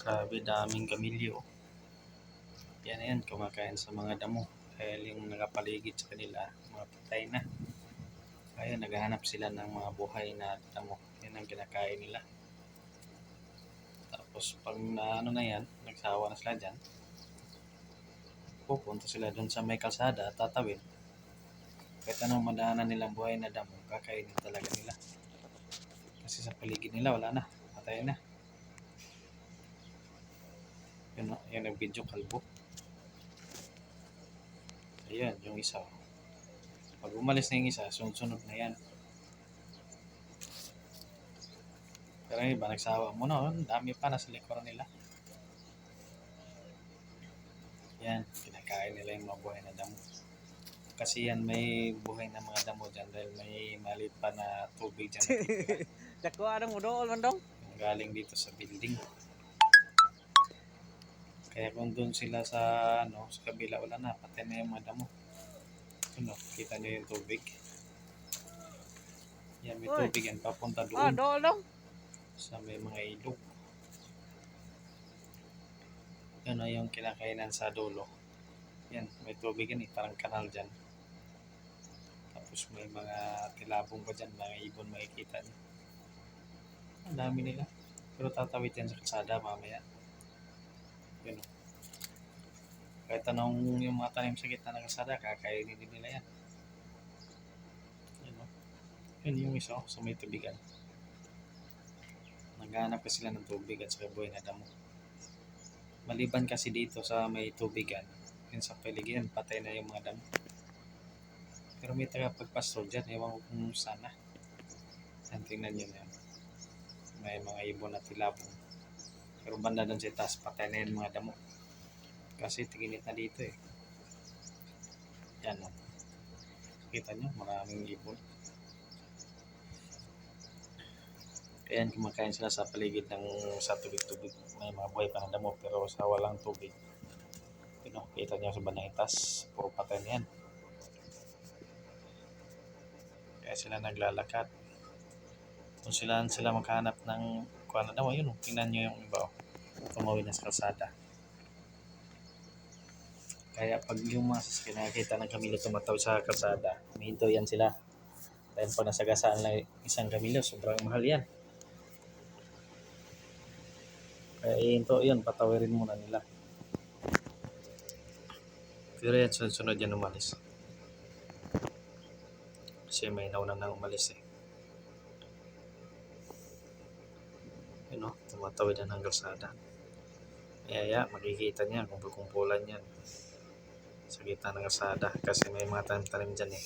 Grabe daming kamilyo. Yan na yan, kumakain sa mga damo. Dahil yung nakapaligid sa kanila, mga patay na. Kaya naghahanap sila ng mga buhay na damo. Yan ang kinakain nila. Tapos pag ano na yan, nagsawa na sila dyan, pupunta sila dun sa may kalsada at tatawid. Kahit anong madaanan nilang buhay na damo, kakainin talaga nila. Kasi sa paligid nila, wala na. Patay na. Yun o, yung nag-video kalbo. Ayan, yung isa. Pag umalis na yung isa, sunod-sunod na yan. Pero yung iba, nagsawa mo na, dami pa nasa likuran nila. Yan, kinakain nila yung mga buhay na damo. Kasi yan, may buhay na mga damo dyan dahil may maliit pa na tubig dyan. Dako anong udool man dong? Yung galing dito sa building. Kaya kung doon sila sa sa kabila, wala na, patay na yung mga damo. Kita nyo yung tubig. Yan, may Uy. tubig yan, papunta Ah, doon dool dong. sa may mga ilog. Yan o, yung kinakainan sa dulo. Yan, may tubig yan parang kanal dyan. Tapos may mga tilabong pa dyan, mga ibon makikita nyo. Ang dami nila. Pero tatawid yan sa kalsada mamaya. Yun o. Kahit anong yung mga tanim sa gitna ng kalsada, kakainin din nila yan. Yun o. Yun yung isa sa may tubigan. Naghahanap kasi sila ng tubig at saka buhay na damo. Maliban kasi dito sa may tubigan, yun sa paligiran, patay na yung mga damo. Pero may tagapagpastol dyan, ewan ko kung sana. Yan, tingnan nyo na yan. May mga ibon at tilabong. Pero banda doon sa taas, patay na yung mga damo. Kasi tiginit na dito eh. Yan o. Kita nyo, maraming ibon. Ayan, kumakain sila sa paligid ng sa tubig-tubig. May mga buhay pa na damo pero sa walang tubig. Kita nyo sa bandang itas, puro patay na yan. Kaya sila naglalakad. Kung sila maghanap ng kuha na daw, yun o. Tingnan nyo yung iba o. Tumawid na sa kalsada. Kaya pag yung mga sasakyan nakikita ng kamilo tumatawid sa kalsada, humihinto yan sila. Dahil pag nasagasaan lang isang kamilo, sobrang mahal yan. Kaya ihinto yan, patawirin muna nila. Pero yan, sunod yan umalis. Kasi may nauna nang umalis eh. Yun o, tumatawid na ng kalsada. Kaya makikita niya kung pagkumpulan yan sa gitna ng kalsada kasi may mga tanim-tanim dyan eh.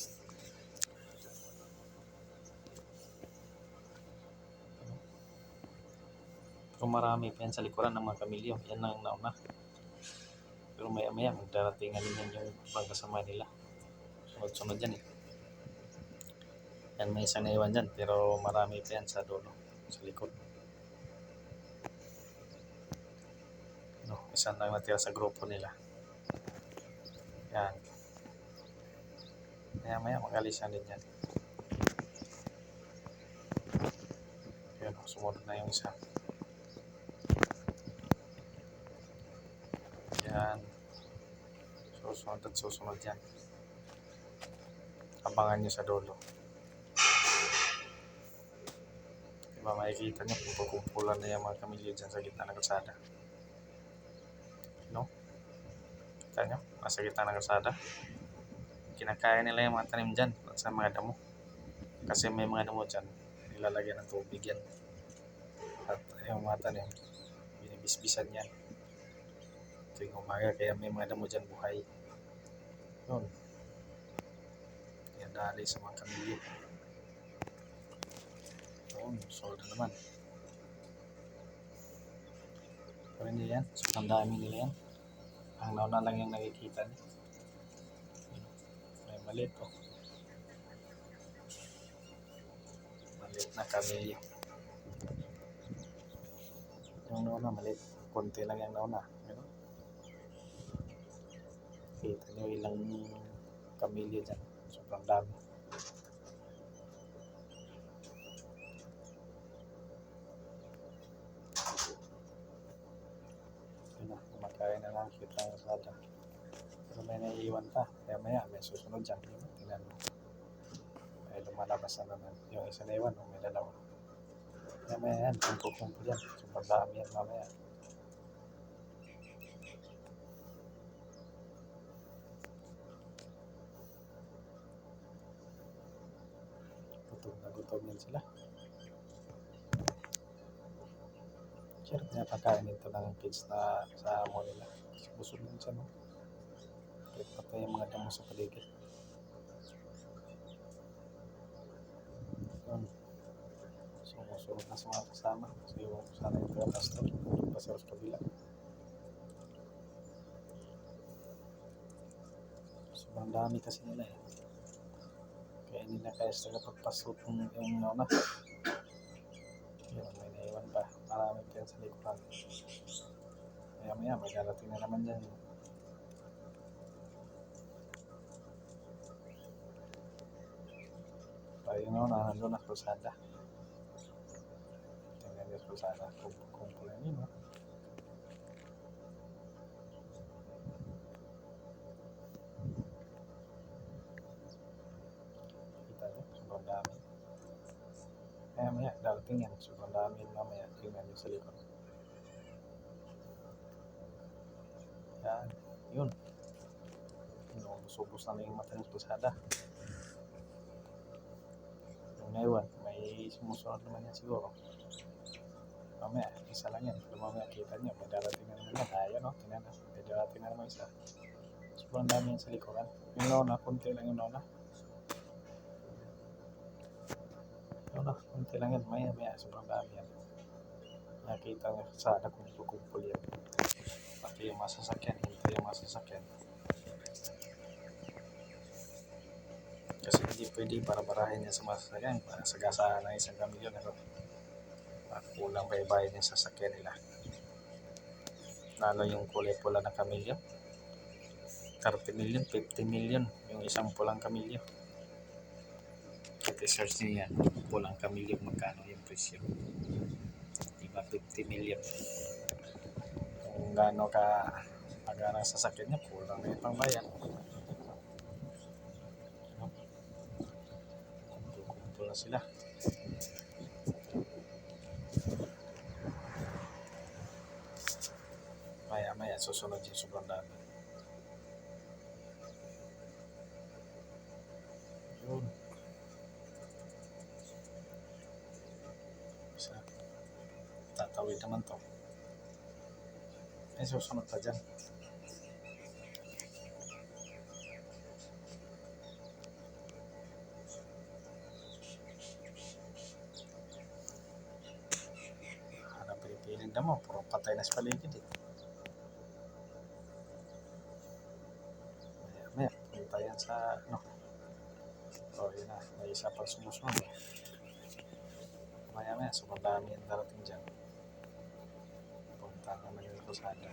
Pero marami pa yan sa likuran ng mga kamilyo. Yan lang nauna. Pero maya-maya magdaratingan din yan yung pagkasama nila. Sunod-sunod yan eh. Yan, may isang naiwan dyan pero marami pa yan sa dulo, sa likod. Isang lang natira sa grupo nila. Yan. Maya-maya mag-alisan din yan. Yan, sumunod na yung isa. Yan. Susunod at susunod yan. Abangan nyo sa dulo. Diba makikita nyo kung pagkumpulan na yung mga kamilyo dyan sa gitna ng kalsada. Kita nyo? Nasa gitna ng kalsada. Kinakain nila yung mga tanim dyan sa mga damo. Kasi may mga damo dyan, nilalagyan ng tubig yan. At yung mga tanim, binibisbisan yan. Tuwing umaga, kaya may mga damo dyan buhay. Yun. Kaya dali sa mga kamilyo. Yun, solda naman. Pero hindi yan, sobrang dami nila yan. Ang nauna lang yung nakikita niya. May maliit o. Maliit na kamilyo. Yung nauna maliit. Konti lang yung nauna. Kita nyo ilang kamilyo dyan. Sobrang dami. Kaya na lang kita ang sada. Pero may naiiwan pa. Kaya maya may susunod dyan. Tingnan mo. May lumalabas na naman. Yung isa na iwan, may dalawa. Kaya maya yan, kumpul-kumpul yan. Sobrang dami yan mamaya. Gutom yan sila. Sure, pinapakain nito ng kids na sa amo nila. Busog din siya, no? Kahit patay yung mga damo sa paligid. Yun. Sumusunod na sa mga kasama. Kasi yung sana yung mga pastor. Yung pastor sa kabila. Sobrang dami kasi nila eh. Kaya hindi na kaya sila pagpasok yung nona. Yun, may naiwan pa. Marami pa yan sa likuran. Maya may darating na naman dyan. Tayo nandun na krusada. Tingnan yung krusada. Kumpul yan yun, no? Kita nyo, sobrang dami. Maya darating yan. Sobrang dami yun mamaya. Tingnan nyo sa likod. Yan, yun. Subos na yung mata ng krusada. Yung naiwan, may sumusunod naman yan siguro. Mamaya, isa lang yan. Pero mamaya kita nyo, may darating na naman yan. Ayun, no? Tingnan na. May darating na naman isa. Sobrang dami yan sa likuran. Yung nona, kunti lang yung nona. Kunti lang yan. Maya, sobrang dami yan. Nakita nyo sa kumpul yan. Pati yung masasakyan, hindi yung masasakyan. Kasi hindi pwede para-barahin yan sa masasakyan. Sagasaan ng isang kamilyon. Kulang pa ibahin yung sasakyan nila. Lalo yung kulay pula ng kamilyo. 30 million, 50 million. Yung isang pulang kamilyo. Search niyo yan. Pulang kamilyo, magkano yung presyo. Diba 50 million. Kung gaano ka pag-arang sasakyan niya, kulang na yung pangbayan. Kumpul na sila. Maya susunod yung sobrang dami. Yun. Isa. Tatawid naman to. May susunod pa dyan. Hanap pilipiling na mo. Puro patay na sa paligid eh. Maya, punta yan sa yun na. May isa pang sumusunod eh. Maya, sobrang dami yung darating dyan. Punta naman yung krusada.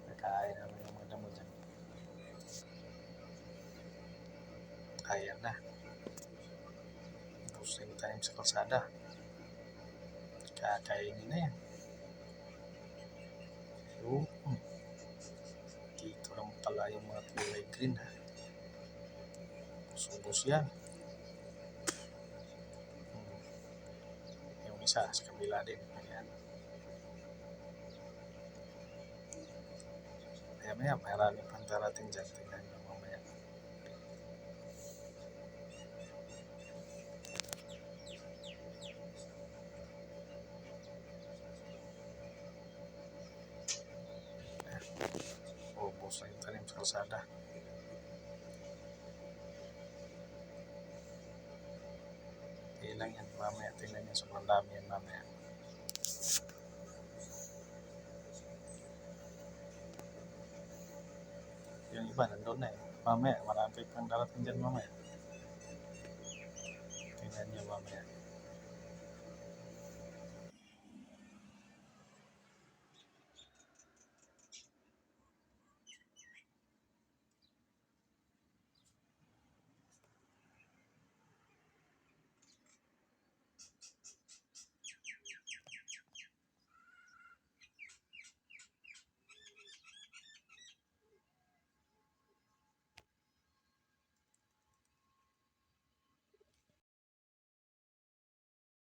Nakain naman yung mga damo dyan. Ayan na. Pusing time sa krusada. Kakainin na yan. Dito lang pala yung mga kulay green ha. Subos yan. Yung isa sa kabila din. Ayan. Maya marami pang darating dyan. Tingnan nyo mamaya. Ubos na yung tanim sa kalsada. Ilang yan mamaya. Tingnan nyo sobrang dami yan mamaya. Yung iba nandun na eh. Mamaya marami pang darating dyan mamaya. Tingnan nyo mamaya.